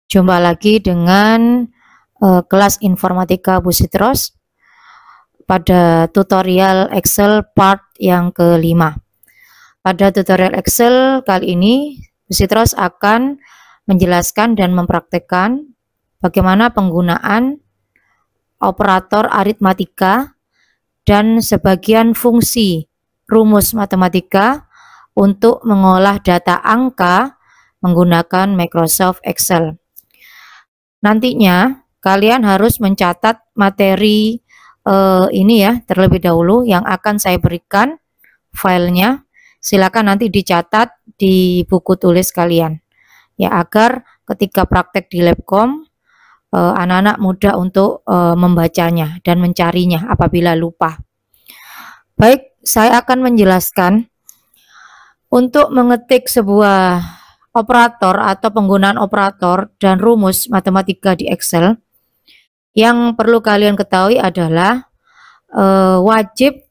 Jumpa lagi dengan kelas informatika Bu Sitros pada tutorial Excel part yang kelima. Pada tutorial Excel kali ini Bu Sitros akan menjelaskan dan mempraktekkan bagaimana penggunaan operator aritmatika dan sebagian fungsi rumus matematika untuk mengolah data angka menggunakan Microsoft Excel. Nantinya kalian harus mencatat materi ini ya terlebih dahulu yang akan saya berikan filenya. Silakan nanti dicatat di buku tulis kalian ya, agar ketika praktek di Labcom anak-anak mudah untuk membacanya dan mencarinya apabila lupa. Baik, saya akan menjelaskan untuk mengetik sebuah operator atau penggunaan operator dan rumus matematika di Excel. Yang perlu kalian ketahui adalah wajib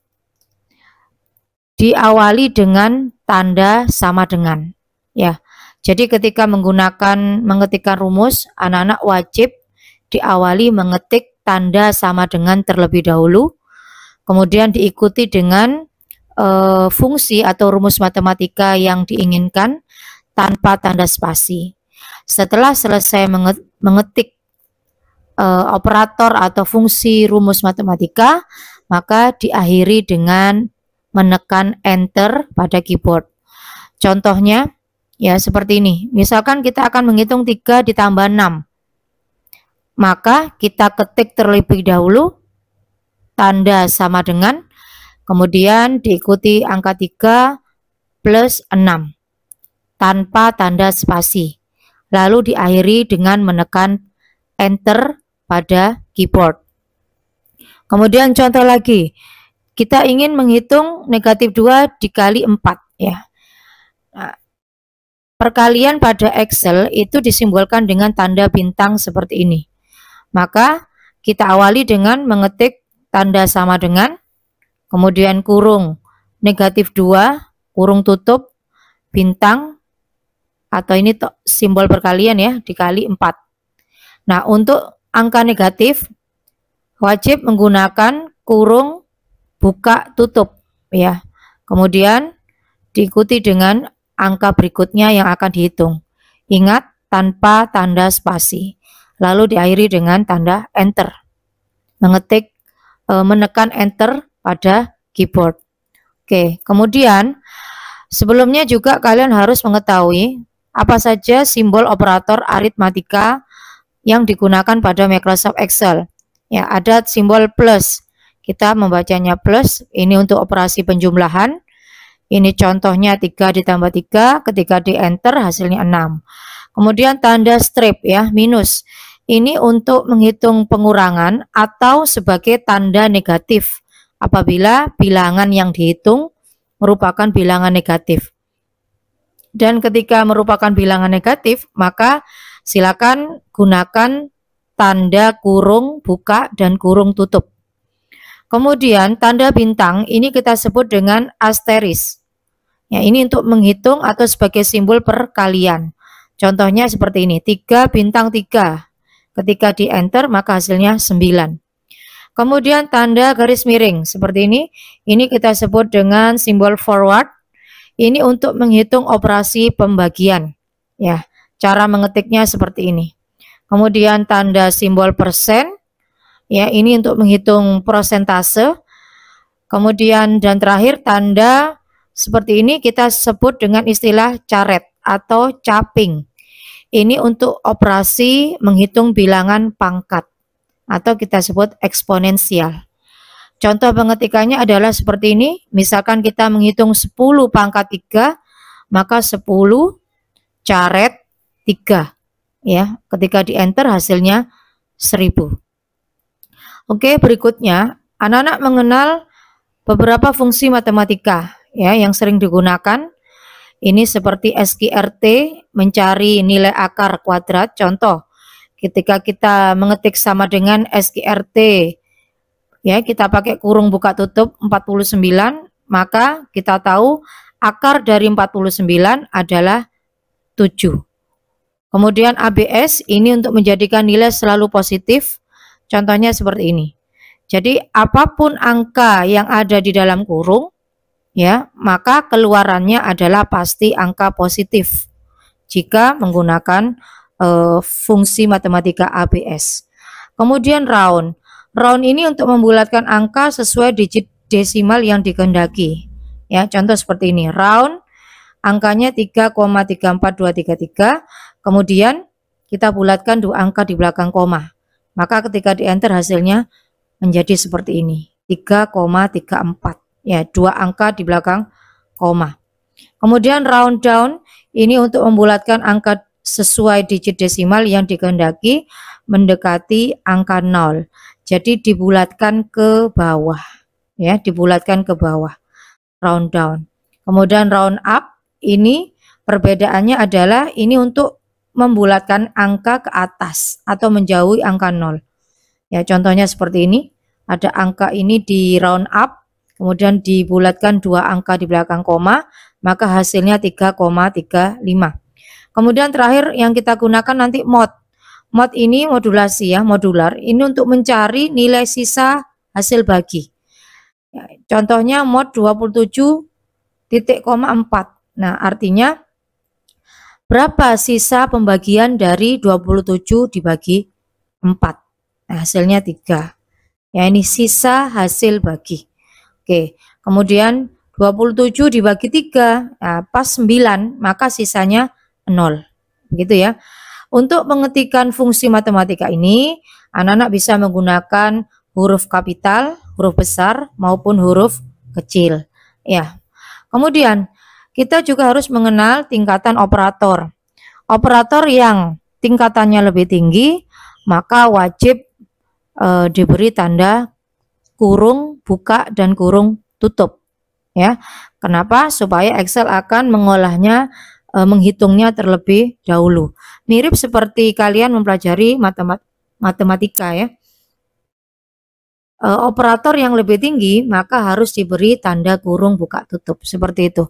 diawali dengan tanda sama dengan ya. Jadi ketika mengetikkan rumus, anak-anak wajib diawali mengetik tanda sama dengan terlebih dahulu, kemudian diikuti dengan fungsi atau rumus matematika yang diinginkan tanpa tanda spasi. Setelah selesai mengetik operator atau fungsi rumus matematika, maka diakhiri dengan menekan enter pada keyboard. Contohnya ya seperti ini. Misalkan kita akan menghitung 3 ditambah 6. Maka kita ketik terlebih dahulu tanda sama dengan, kemudian diikuti angka 3 plus 6 tanpa tanda spasi, lalu diakhiri dengan menekan enter pada keyboard. Kemudian contoh lagi, kita ingin menghitung negatif 2 dikali 4 ya. Nah, perkalian pada Excel itu disimbolkan dengan tanda bintang seperti ini. Maka kita awali dengan mengetik tanda sama dengan, kemudian kurung negatif 2, kurung tutup, bintang, atau ini simbol perkalian ya, dikali 4. Nah, untuk angka negatif wajib menggunakan kurung buka tutup ya. Kemudian diikuti dengan angka berikutnya yang akan dihitung. Ingat, tanpa tanda spasi. Lalu diakhiri dengan tanda enter. Menekan enter pada keyboard. Oke, kemudian sebelumnya juga kalian harus mengetahui apa saja simbol operator aritmatika yang digunakan pada Microsoft Excel. Ya, ada simbol plus. Kita membacanya plus, ini untuk operasi penjumlahan. Ini contohnya 3 ditambah 3, ketika di enter hasilnya 6. Kemudian tanda strip ya, minus. Ini untuk menghitung pengurangan atau sebagai tanda negatif apabila bilangan yang dihitung merupakan bilangan negatif. Dan ketika merupakan bilangan negatif, maka silakan gunakan tanda kurung buka dan kurung tutup. Kemudian tanda bintang ini kita sebut dengan asteris. Ya, ini untuk menghitung atau sebagai simbol perkalian. Contohnya seperti ini, 3 bintang 3. Ketika di enter maka hasilnya 9. Kemudian tanda garis miring seperti ini kita sebut dengan simbol forward. Ini untuk menghitung operasi pembagian. Ya, cara mengetiknya seperti ini. Kemudian tanda simbol persen. Ya, ini untuk menghitung persentase. Kemudian dan terakhir tanda seperti ini kita sebut dengan istilah caret atau caping. Ini untuk operasi menghitung bilangan pangkat atau kita sebut eksponensial. Contoh pengetikannya adalah seperti ini. Misalkan kita menghitung 10 pangkat 3, maka 10 caret 3. Ya, ketika di enter hasilnya 1000. Oke, berikutnya anak-anak mengenal beberapa fungsi matematika ya yang sering digunakan. Ini seperti SQRT, mencari nilai akar kuadrat. Contoh, ketika kita mengetik sama dengan SQRT, ya kita pakai kurung buka tutup 49, maka kita tahu akar dari 49 adalah 7. Kemudian ABS ini untuk menjadikan nilai selalu positif. Contohnya seperti ini. Jadi apapun angka yang ada di dalam kurung, ya, maka keluarannya adalah pasti angka positif jika menggunakan fungsi matematika ABS. Kemudian round. Round ini untuk membulatkan angka sesuai digit desimal yang dikehendaki. Ya, contoh seperti ini. Round angkanya 3,34233. Kemudian kita bulatkan dua angka di belakang koma. Maka ketika di enter hasilnya menjadi seperti ini. 3,34. Ya, dua angka di belakang koma. Kemudian round down ini untuk membulatkan angka sesuai digit desimal yang dikehendaki mendekati angka 0. Jadi dibulatkan ke bawah. Ya, dibulatkan ke bawah. Round down. Kemudian round up ini perbedaannya adalah ini untuk membulatkan angka ke atas atau menjauhi angka 0. Ya, contohnya seperti ini. Ada angka ini di round up, kemudian dibulatkan dua angka di belakang koma, maka hasilnya 3,35. Kemudian terakhir yang kita gunakan nanti mod. Mod ini modulasi ya, modular. Ini untuk mencari nilai sisa hasil bagi. Ya, contohnya mod 27,4. Nah, artinya berapa sisa pembagian dari 27 dibagi 4? Nah, hasilnya 3. Ya, ini sisa hasil bagi. Oke, kemudian 27 dibagi 3, nah, pas 9, maka sisanya 0. Begitu ya. Untuk mengetikkan fungsi matematika ini, anak-anak bisa menggunakan huruf kapital, huruf besar, maupun huruf kecil. Ya. Kemudian, kita juga harus mengenal tingkatan operator. Operator yang tingkatannya lebih tinggi, maka wajib diberi tanda kurung buka dan kurung tutup. Ya, kenapa? Supaya Excel akan mengolahnya, menghitungnya terlebih dahulu. Mirip seperti kalian mempelajari matematika ya. Operator yang lebih tinggi maka harus diberi tanda kurung buka tutup seperti itu.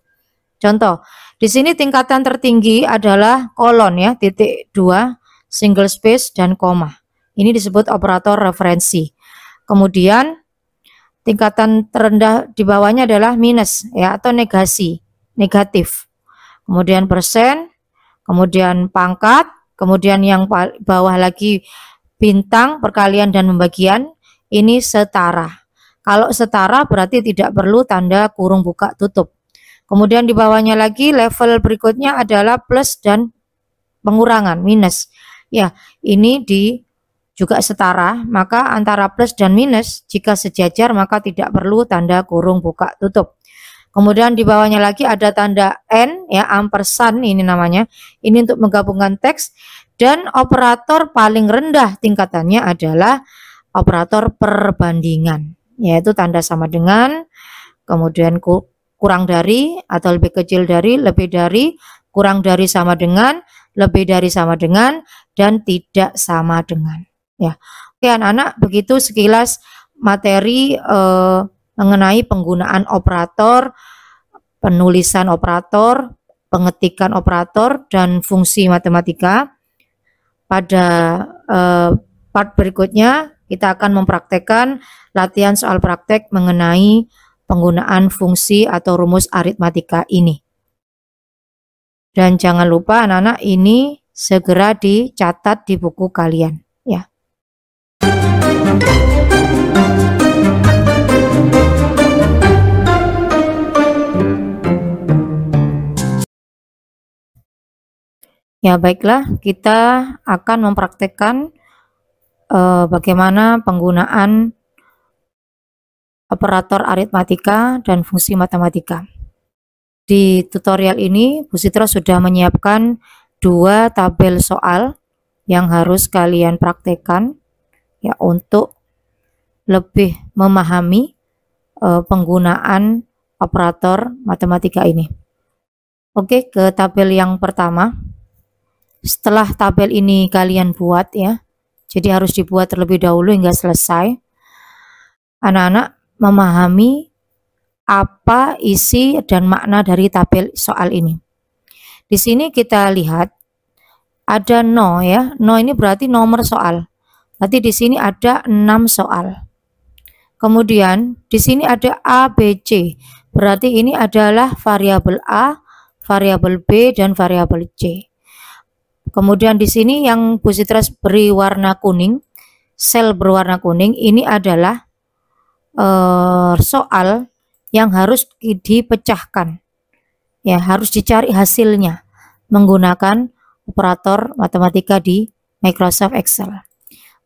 Contoh, di sini tingkatan tertinggi adalah kolon ya, titik 2, single space dan koma. Ini disebut operator referensi. Kemudian tingkatan terendah di bawahnya adalah minus ya atau negasi, negatif. Kemudian persen, kemudian pangkat, kemudian yang bawah lagi bintang, perkalian dan pembagian. Ini setara. Kalau setara berarti tidak perlu tanda kurung buka tutup. Kemudian di bawahnya lagi level berikutnya adalah plus dan pengurangan, minus. Ya, ini juga setara, maka antara plus dan minus jika sejajar maka tidak perlu tanda kurung buka tutup. Kemudian di bawahnya lagi ada tanda N ya, ampersand ini namanya. Ini untuk menggabungkan teks, dan operator paling rendah tingkatannya adalah operator perbandingan, yaitu tanda sama dengan, kemudian kurang dari atau lebih kecil dari, lebih dari, kurang dari sama dengan, lebih dari sama dengan, dan tidak sama dengan. Ya, oke anak-anak, begitu sekilas materi mengenai penggunaan operator, penulisan operator, pengetikan operator, dan fungsi matematika. Pada part berikutnya kita akan mempraktekkan latihan soal praktek mengenai penggunaan fungsi atau rumus aritmatika ini. Dan jangan lupa anak-anak, ini segera dicatat di buku kalian ya. Ya baiklah, kita akan mempraktekkan bagaimana penggunaan operator aritmatika dan fungsi matematika. Di tutorial ini, Bu Sitra sudah menyiapkan 2 tabel soal yang harus kalian praktekkan ya untuk lebih memahami penggunaan operator matematika ini. Oke, ke tabel yang pertama. Setelah tabel ini kalian buat ya, jadi harus dibuat terlebih dahulu hingga selesai. Anak-anak memahami apa isi dan makna dari tabel soal ini. Di sini kita lihat ada no ya. No ini berarti nomor soal. Berarti di sini ada 6 soal. Kemudian di sini ada A, B, C. Berarti ini adalah variabel A, variabel B, dan variabel C. Kemudian di sini yang Bu Citra beri warna kuning, sel berwarna kuning, ini adalah soal yang harus dipecahkan. Ya, harus dicari hasilnya menggunakan operator matematika di Microsoft Excel.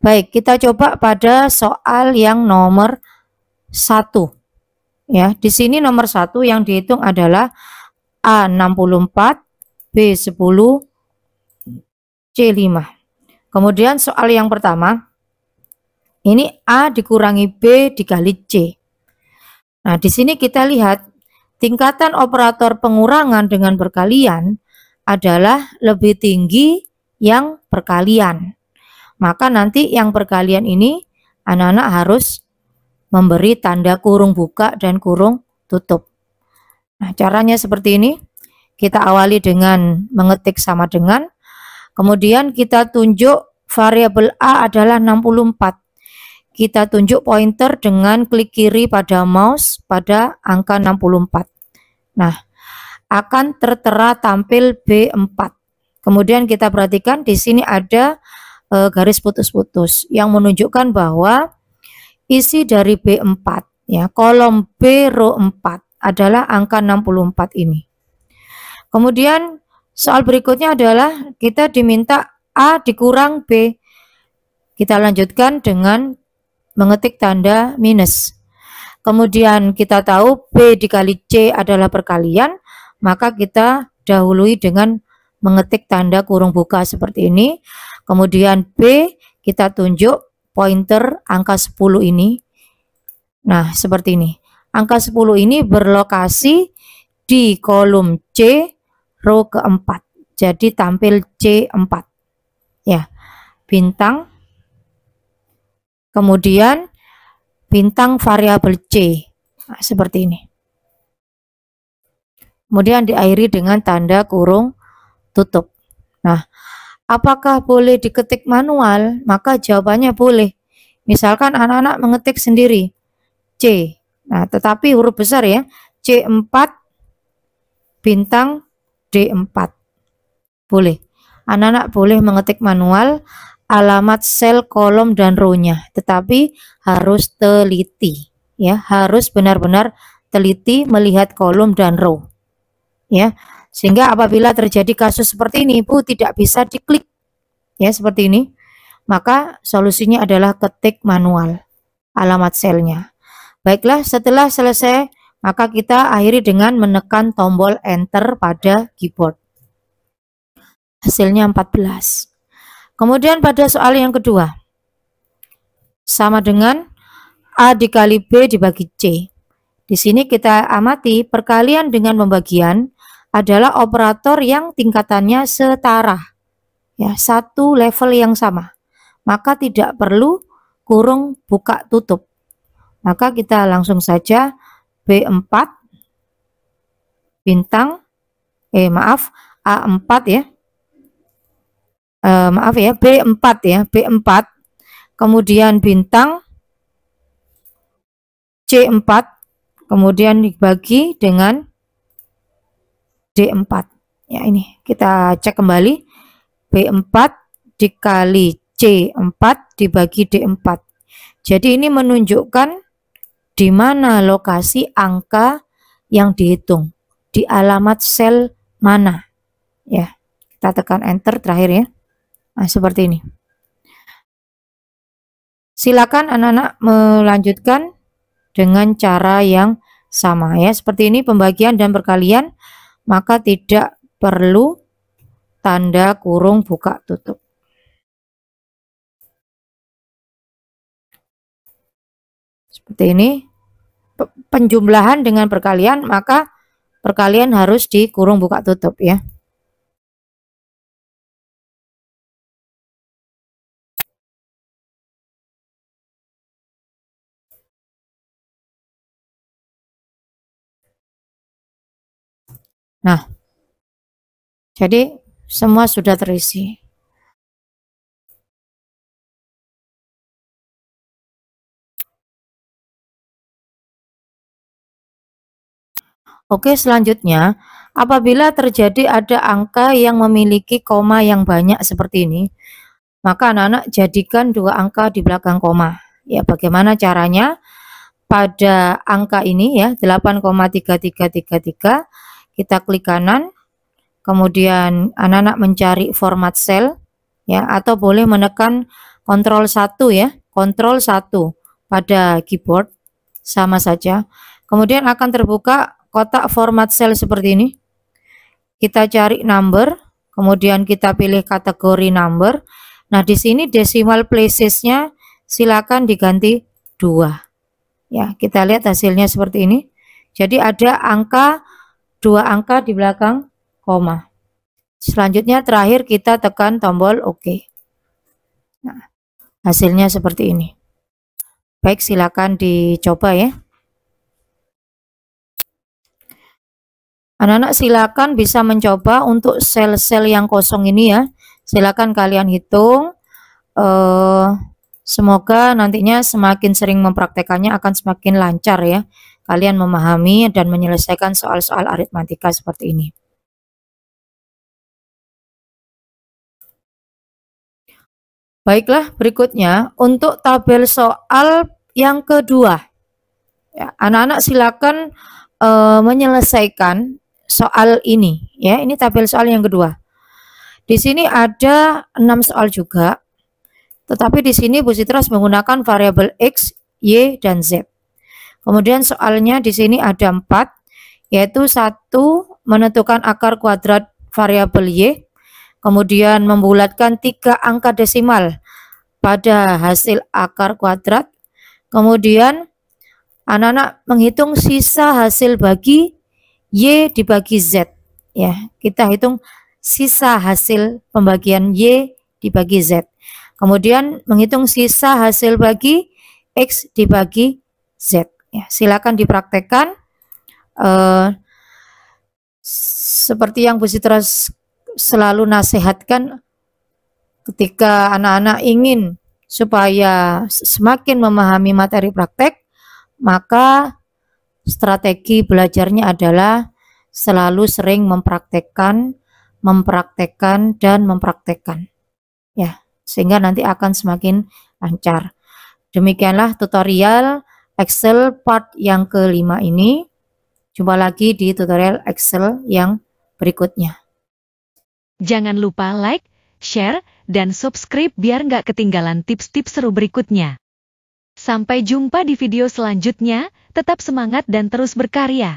Baik, kita coba pada soal yang nomor 1. Ya, di sini nomor 1 yang dihitung adalah A64, B10, C5. Kemudian soal yang pertama, ini A dikurangi B dikali C. Nah, di sini kita lihat tingkatan operator pengurangan dengan perkalian adalah lebih tinggi yang perkalian. Maka nanti yang perkalian ini anak-anak harus memberi tanda kurung buka dan kurung tutup. Nah, caranya seperti ini. Kita awali dengan mengetik sama dengan, kemudian kita tunjuk variabel A adalah 64. Kita tunjuk pointer dengan klik kiri pada mouse pada angka 64. Nah, akan tertera tampil B4. Kemudian kita perhatikan di sini ada garis putus-putus yang menunjukkan bahwa isi dari B4 ya, kolom B row 4 adalah angka 64 ini. Kemudian soal berikutnya adalah kita diminta A dikurang B. Kita lanjutkan dengan mengetik tanda minus. Kemudian kita tahu B dikali C adalah perkalian, maka kita dahului dengan mengetik tanda kurung buka seperti ini. Kemudian B kita tunjuk pointer angka 10 ini. Nah, seperti ini. Angka 10 ini berlokasi di kolom C row keempat. Jadi tampil C4. Ya. Bintang. Kemudian bintang variabel C. Nah, seperti ini. Kemudian diakhiri dengan tanda kurung tutup. Nah, apakah boleh diketik manual? Maka jawabannya boleh. Misalkan anak-anak mengetik sendiri C. Nah, tetapi huruf besar ya. C4 bintang D4. Boleh. Anak-anak boleh mengetik manual alamat sel, kolom, dan row-nya. Tetapi harus teliti. Ya, harus benar-benar teliti melihat kolom dan row. Ya. Sehingga apabila terjadi kasus seperti ini, Ibu tidak bisa diklik. Ya, seperti ini. Maka solusinya adalah ketik manual alamat selnya. Baiklah, setelah selesai, maka kita akhiri dengan menekan tombol enter pada keyboard. Hasilnya 14. Kemudian pada soal yang kedua, sama dengan A dikali B dibagi C. Di sini kita amati perkalian dengan pembagian adalah operator yang tingkatannya setara, ya, satu level yang sama. Maka tidak perlu kurung buka tutup. Maka kita langsung saja B4 bintang A4 ya. Maaf ya, B4 ya, B4. Kemudian bintang C4, kemudian dibagi dengan D4. Ya, ini kita cek kembali. B4 dikali C4 dibagi D4. Jadi ini menunjukkan di mana lokasi angka yang dihitung, di alamat sel mana. Ya, kita tekan enter terakhir ya. Nah, seperti ini. Silakan anak-anak melanjutkan dengan cara yang sama ya. Seperti ini pembagian dan perkalian, maka tidak perlu tanda kurung buka tutup. Seperti ini. penjumlahan dengan perkalian, maka perkalian harus dikurung buka tutup ya. Nah, jadi semua sudah terisi. Oke, selanjutnya, apabila terjadi ada angka yang memiliki koma yang banyak seperti ini, maka anak-anak jadikan dua angka di belakang koma. Ya, bagaimana caranya? Pada angka ini ya, 8,3333, kita klik kanan, kemudian anak-anak mencari format cell, ya, atau boleh menekan Ctrl 1 ya, Ctrl 1 pada keyboard, sama saja. Kemudian akan terbuka kotak format cell seperti ini. Kita cari number, kemudian kita pilih kategori number. Nah, di sini decimal places-nya silakan diganti 2. Ya, kita lihat hasilnya seperti ini. Jadi ada angka 2 angka di belakang koma. Selanjutnya terakhir kita tekan tombol OK. Nah, hasilnya seperti ini. Baik, silakan dicoba ya. Anak-anak silakan bisa mencoba untuk sel-sel yang kosong ini ya. Silakan kalian hitung. Semoga nantinya semakin sering mempraktekannya akan semakin lancar ya. Kalian memahami dan menyelesaikan soal-soal aritmatika seperti ini. Baiklah, berikutnya untuk tabel soal yang kedua. Ya, anak-anak silakan menyelesaikan soal ini ya. Ini tabel soal yang kedua. Di sini ada 6 soal juga. Tetapi di sini Bu Citras menggunakan variabel X, Y, dan Z. Kemudian soalnya di sini ada 4, yaitu 1 menentukan akar kuadrat variabel Y, kemudian membulatkan 3 angka desimal pada hasil akar kuadrat, kemudian anak-anak menghitung sisa hasil bagi Y dibagi Z. Ya, kita hitung sisa hasil pembagian Y dibagi Z. Kemudian menghitung sisa hasil bagi X dibagi Z. Ya, silakan dipraktekkan. Seperti yang Bu Citras selalu nasihatkan, ketika anak-anak ingin supaya semakin memahami materi praktek, maka strategi belajarnya adalah selalu sering mempraktekkan, dan mempraktekkan. Ya, sehingga nanti akan semakin lancar. Demikianlah tutorial Excel part yang kelima ini. Jumpa lagi di tutorial Excel yang berikutnya. Jangan lupa like, share, dan subscribe biar nggak ketinggalan tips-tips seru berikutnya. Sampai jumpa di video selanjutnya, tetap semangat dan terus berkarya.